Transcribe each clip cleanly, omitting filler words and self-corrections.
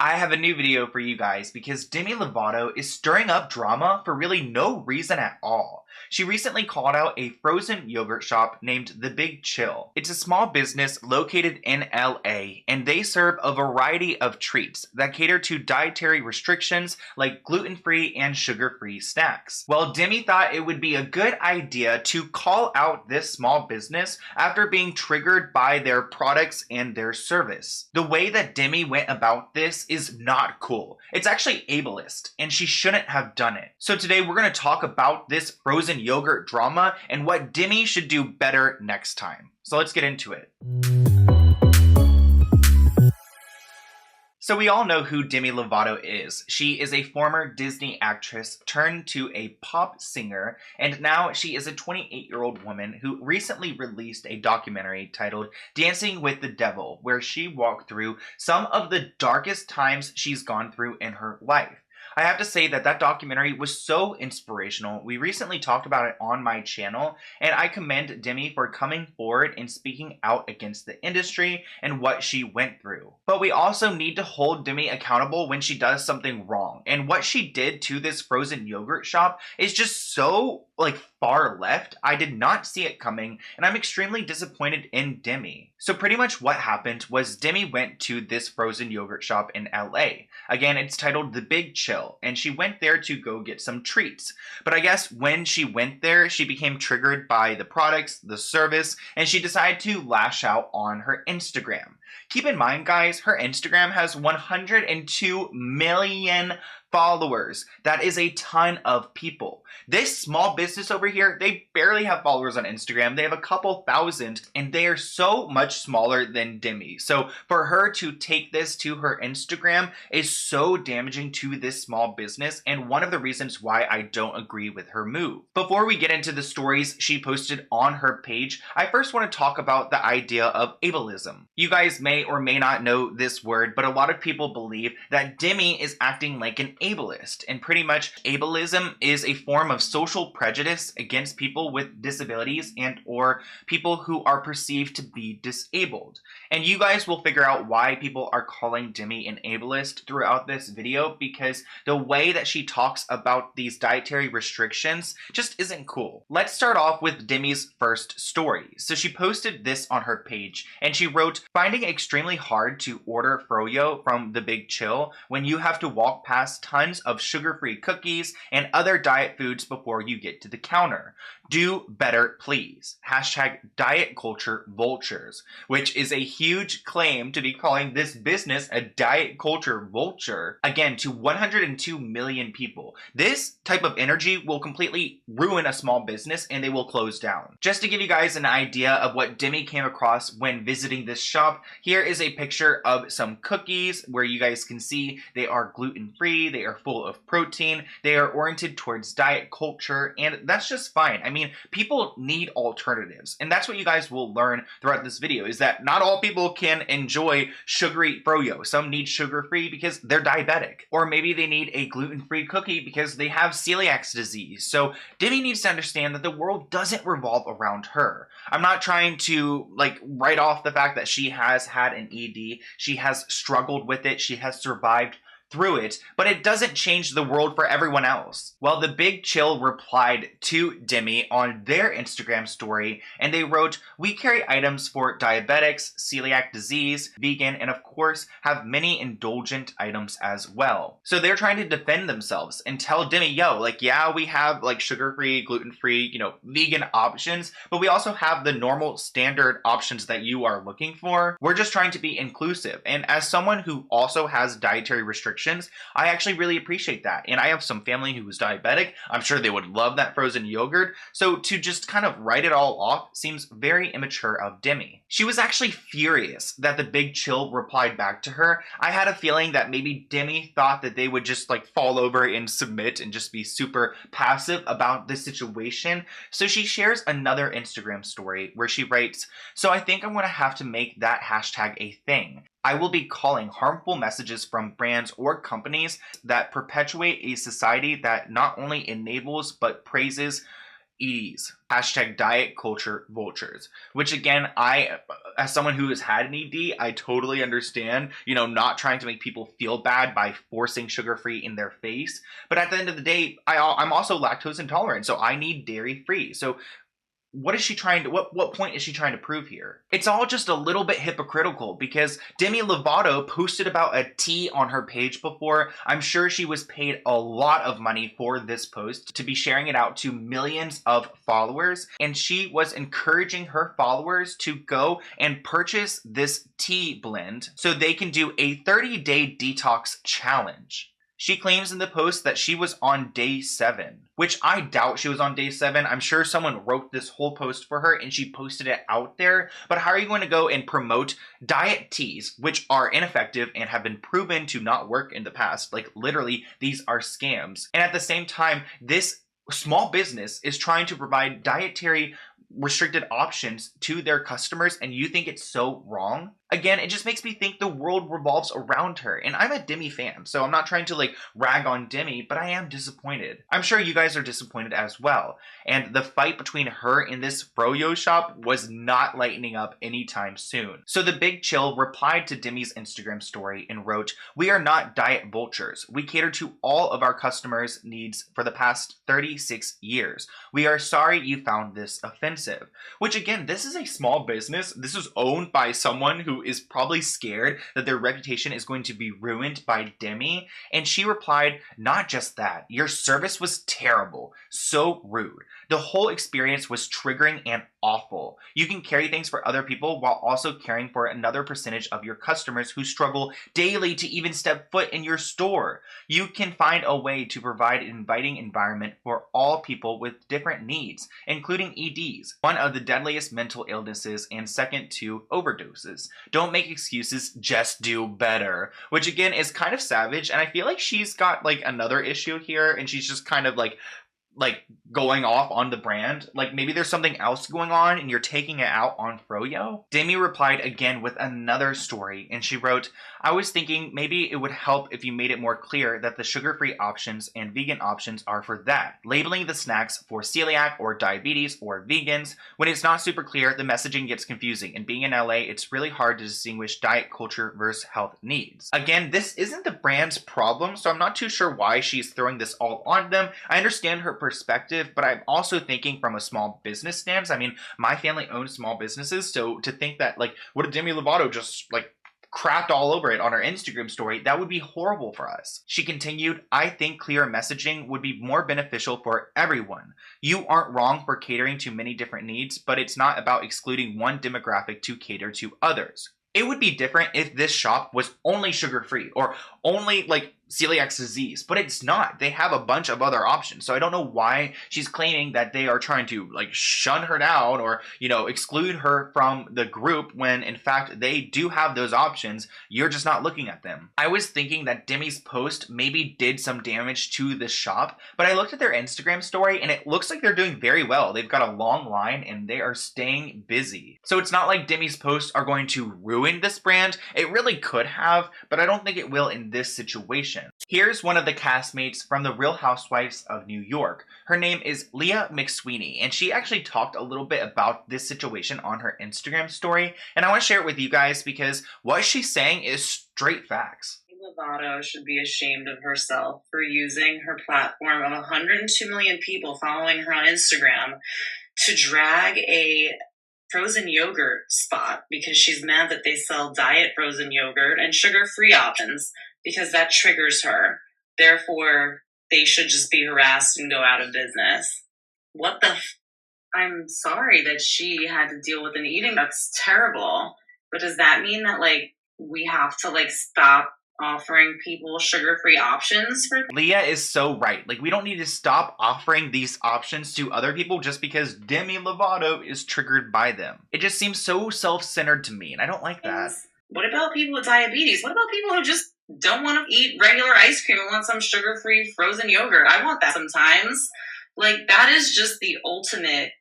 I have a new video for you guys because Demi Lovato is stirring up drama for really no reason at all. She recently called out a frozen yogurt shop named The Big Chill. It's a small business located in LA, and they serve a variety of treats that cater to dietary restrictions like gluten-free and sugar-free snacks. Well, Demi thought it would be a good idea to call out this small business after being triggered by their products and their service. The way that Demi went about this is not cool. It's actually ableist, and she shouldn't have done it. So today we're going to talk about this frozen yogurt drama and what Demi should do better next time. So let's get into it. So we all know who Demi Lovato is. She is a former Disney actress turned to a pop singer, and now she is a 28-year-old woman who recently released a documentary titled Dancing with the Devil, where she walked through some of the darkest times she's gone through in her life. I have to say that that documentary was so inspirational. We recently talked about it on my channel, and I commend Demi for coming forward and speaking out against the industry and what she went through. But we also need to hold Demi accountable when she does something wrong. And what she did to this frozen yogurt shop is just so far left. I did not see it coming, and I'm extremely disappointed in Demi. So pretty much what happened was Demi went to this frozen yogurt shop in LA. Again, it's titled The Big Chill, and she went there to go get some treats. But I guess when she went there, she became triggered by the products, the service, and she decided to lash out on her Instagram. Keep in mind, guys, her Instagram has 102 million followers. That is a ton of people. This small business over here, they barely have followers on Instagram. They have a couple thousand, and they are so much smaller than Demi. So for her to take this to her Instagram is so damaging to this small business, and one of the reasons why I don't agree with her move. Before we get into the stories she posted on her page, I first want to talk about the idea of ableism. You guys may or may not know this word, but a lot of people believe that Demi is acting like an ableist, and pretty much ableism is a form of social prejudice against people with disabilities and or people who are perceived to be disabled. And you guys will figure out why people are calling Demi an ableist throughout this video, because the way that she talks about these dietary restrictions just isn't cool. Let's start off with Demi's first story. So she posted this on her page, and she wrote, "Finding it extremely hard to order froyo from The Big Chill when you have to walk past tons of sugar-free cookies and other diet foods before you get to the counter. Do better, please. Hashtag diet culture vultures," which is a huge claim to be calling this business a diet culture vulture. Again, to 102 million people. This type of energy will completely ruin a small business and they will close down. Just to give you guys an idea of what Demi came across when visiting this shop, here is a picture of some cookies where you guys can see they are gluten-free, they are full of protein, they are oriented towards diet culture, and that's just fine. I mean, people need alternatives, and that's what you guys will learn throughout this video, is that not all people can enjoy sugary froyo. Some need sugar-free because they're diabetic, or maybe they need a gluten-free cookie because they have celiac disease. So Demi needs to understand that the world doesn't revolve around her. I'm not trying to write off the fact that she has had an ED, she has struggled with it, she has survived through it, but it doesn't change the world for everyone else. Well, The Big Chill replied to Demi on their Instagram story, and they wrote, "We carry items for diabetics, celiac disease, vegan, and of course have many indulgent items as well." So they're trying to defend themselves and tell Demi, yo, yeah, we have sugar-free, gluten-free, vegan options, but we also have the normal standard options that you are looking for. We're just trying to be inclusive. And as someone who also has dietary restrictions, I actually really appreciate that. And I have some family who is diabetic. I'm sure they would love that frozen yogurt. So to just kind of write it all off seems very immature of Demi. She was actually furious that The Big Chill replied back to her. I had a feeling that maybe Demi thought that they would just fall over and submit and just be super passive about this situation. So she shares another Instagram story where she writes, "So I think I'm going to have to make that hashtag a thing. I will be calling harmful messages from brands or companies that perpetuate a society that not only enables but praises EDs. Hashtag diet culture vultures. Which again, I, as someone who has had an ED, I totally understand, not trying to make people feel bad by forcing sugar-free in their face. But at the end of the day, I'm also lactose intolerant, so I need dairy-free. So what is she trying to, what point is she trying to prove here? It's all just a little bit hypocritical because Demi Lovato posted about a tea on her page before. I'm sure she was paid a lot of money for this post to be sharing it out to millions of followers, and she was encouraging her followers to go and purchase this tea blend so they can do a 30-day detox challenge. She claims in the post that she was on day 7, which I doubt she was on day 7. I'm sure someone wrote this whole post for her and she posted it out there. But how are you going to go and promote diet teas, which are ineffective and have been proven to not work in the past? Like literally, these are scams. And at the same time, this small business is trying to provide dietary restricted options to their customers, and you think it's so wrong? Again, it just makes me think the world revolves around her. And I'm a Demi fan, so I'm not trying to rag on Demi, but I am disappointed. I'm sure you guys are disappointed as well. And the fight between her and this froyo shop was not lightening up anytime soon. So the Big Chill replied to Demi's Instagram story and wrote, "We are not diet vultures. We cater to all of our customers' needs for the past 36 years. We are sorry you found this offensive." Which again, this is a small business. This is owned by someone who is probably scared that their reputation is going to be ruined by Demi. And she replied, "Not just that, your service was terrible. So rude. The whole experience was triggering and awful. You can carry things for other people while also caring for another percentage of your customers who struggle daily to even step foot in your store. You can find a way to provide an inviting environment for all people with different needs, including EDs, one of the deadliest mental illnesses, and second to overdoses. Don't make excuses, just do better." Which again is kind of savage, and I feel like she's got another issue here, and she's just kind of like going off on the brand. Maybe there's something else going on and you're taking it out on froyo. Demi replied again with another story, and she wrote, "I was thinking maybe it would help if you made it more clear that the sugar-free options and vegan options are for that. Labeling the snacks for celiac or diabetes or vegans, when it's not super clear, the messaging gets confusing, and being in LA, it's really hard to distinguish diet culture versus health needs." Again, this isn't the brand's problem, so I'm not too sure why she's throwing this all on them. I understand her perspective, but I'm also thinking from a small business stance. I mean, my family owns small businesses, so to think that what if Demi Lovato just crapped all over it on her Instagram story, that would be horrible for us. She continued, "I think clear messaging would be more beneficial for everyone. You aren't wrong for catering to many different needs, but it's not about excluding one demographic to cater to others. It would be different if this shop was only sugar-free or only celiac disease, but it's not. They have a bunch of other options. So I don't know why she's claiming that they are trying to shun her down or, exclude her from the group when in fact they do have those options. You're just not looking at them. I was thinking that Demi's post maybe did some damage to the shop, but I looked at their Instagram story and it looks like they're doing very well. They've got a long line and they are staying busy. So it's not like Demi's posts are going to ruin this brand. It really could have, but I don't think it will in this situation. Here's one of the castmates from the Real Housewives of New York. Her name is Leah McSweeney, and she actually talked a little bit about this situation on her Instagram story, and I want to share it with you guys because what she's saying is straight facts. Lovato should be ashamed of herself for using her platform of 102 million people following her on Instagram to drag a frozen yogurt spot because she's mad that they sell diet frozen yogurt and sugar-free options because that triggers her. Therefore, they should just be harassed and go out of business. What the I'm sorry that she had to deal with an eating. That's terrible. But does that mean that we have to stop offering people sugar-free options for Leah is so right. We don't need to stop offering these options to other people just because Demi Lovato is triggered by them. It just seems so self-centered to me, and I don't like that. What about people with diabetes? What about people who just don't want to eat regular ice cream and want some sugar-free frozen yogurt? I want that sometimes. That is just the ultimate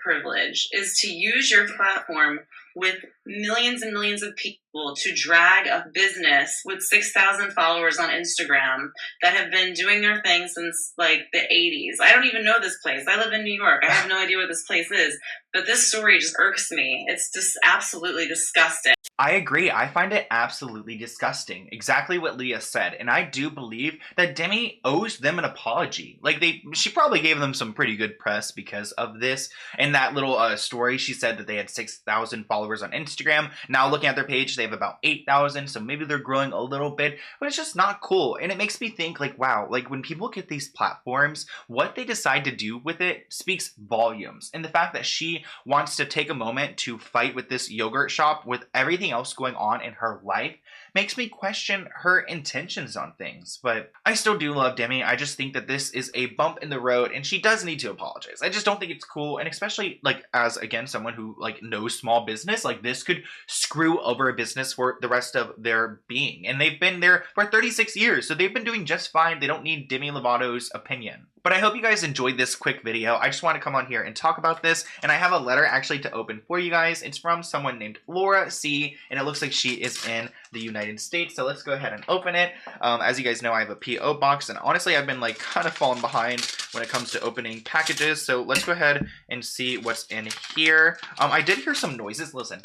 privilege, is to use your platform with millions and millions of people to drag a business with 6,000 followers on Instagram that have been doing their thing since like the 80s. I don't even know this place. I live in New York. I have no idea what this place is. But this story just irks me. It's just absolutely disgusting. I agree. I find it absolutely disgusting. Exactly what Leah said. And I do believe that Demi owes them an apology. Like, she probably gave them some pretty good press because of this. And that little story, she said that they had 6,000 followers on Instagram. Now looking at their page, they have about 8,000. So maybe they're growing a little bit, but it's just not cool. And it makes me think like, wow, like when people get these platforms, what they decide to do with it speaks volumes. And the fact that she wants to take a moment to fight with this yogurt shop with everything else going on in her life makes me question her intentions on things. But I still do love Demi. I just think that this is a bump in the road and she does need to apologize. I just don't think it's cool. And especially like as again someone who like knows small business, like this could screw over a business for the rest of their being. And they've been there for 36 years, so they've been doing just fine. They don't need Demi Lovato's opinion. But I hope you guys enjoyed this quick video. I just want to come on here and talk about this. And I have a letter actually to open for you guys. It's from someone named Laura C. And it looks like she is in the United States. So let's go ahead and open it. As you guys know, I have a P.O. box. And honestly, I've been like kind of falling behind when it comes to opening packages. So let's go ahead and see what's in here. I did hear some noises. Listen.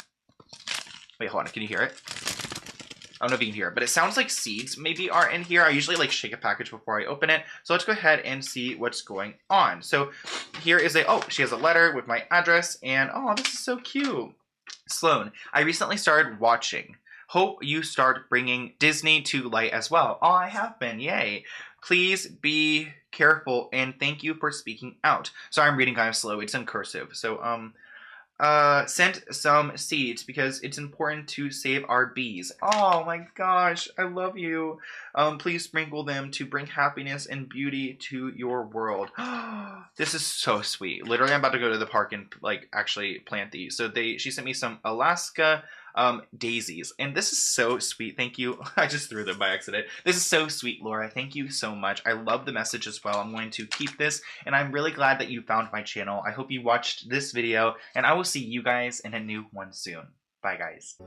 Wait, hold on. Can you hear it? I don't know if you can hear it, but it sounds like seeds maybe are in here. I usually like shake a package before I open it. So let's go ahead and see what's going on. So here is she has a letter with my address and oh, this is so cute. Sloan, I recently started watching. Hope you start bringing Disney to light as well. Oh, I have been, yay. Please be careful and thank you for speaking out. Sorry, I'm reading kind of slow. It's in cursive. So, sent some seeds because it's important to save our bees. Oh my gosh, I love you. Please sprinkle them to bring happiness and beauty to your world. This is so sweet. Literally, I'm about to go to the park and like actually plant these. So she sent me some Alaska daisies, and this is so sweet. Thank you. I just threw them by accident. This is so sweet, Laura. Thank you so much. I love the message as well. I'm going to keep this, and I'm really glad that you found my channel. I hope you watched this video, and I will see you guys in a new one soon. Bye, guys.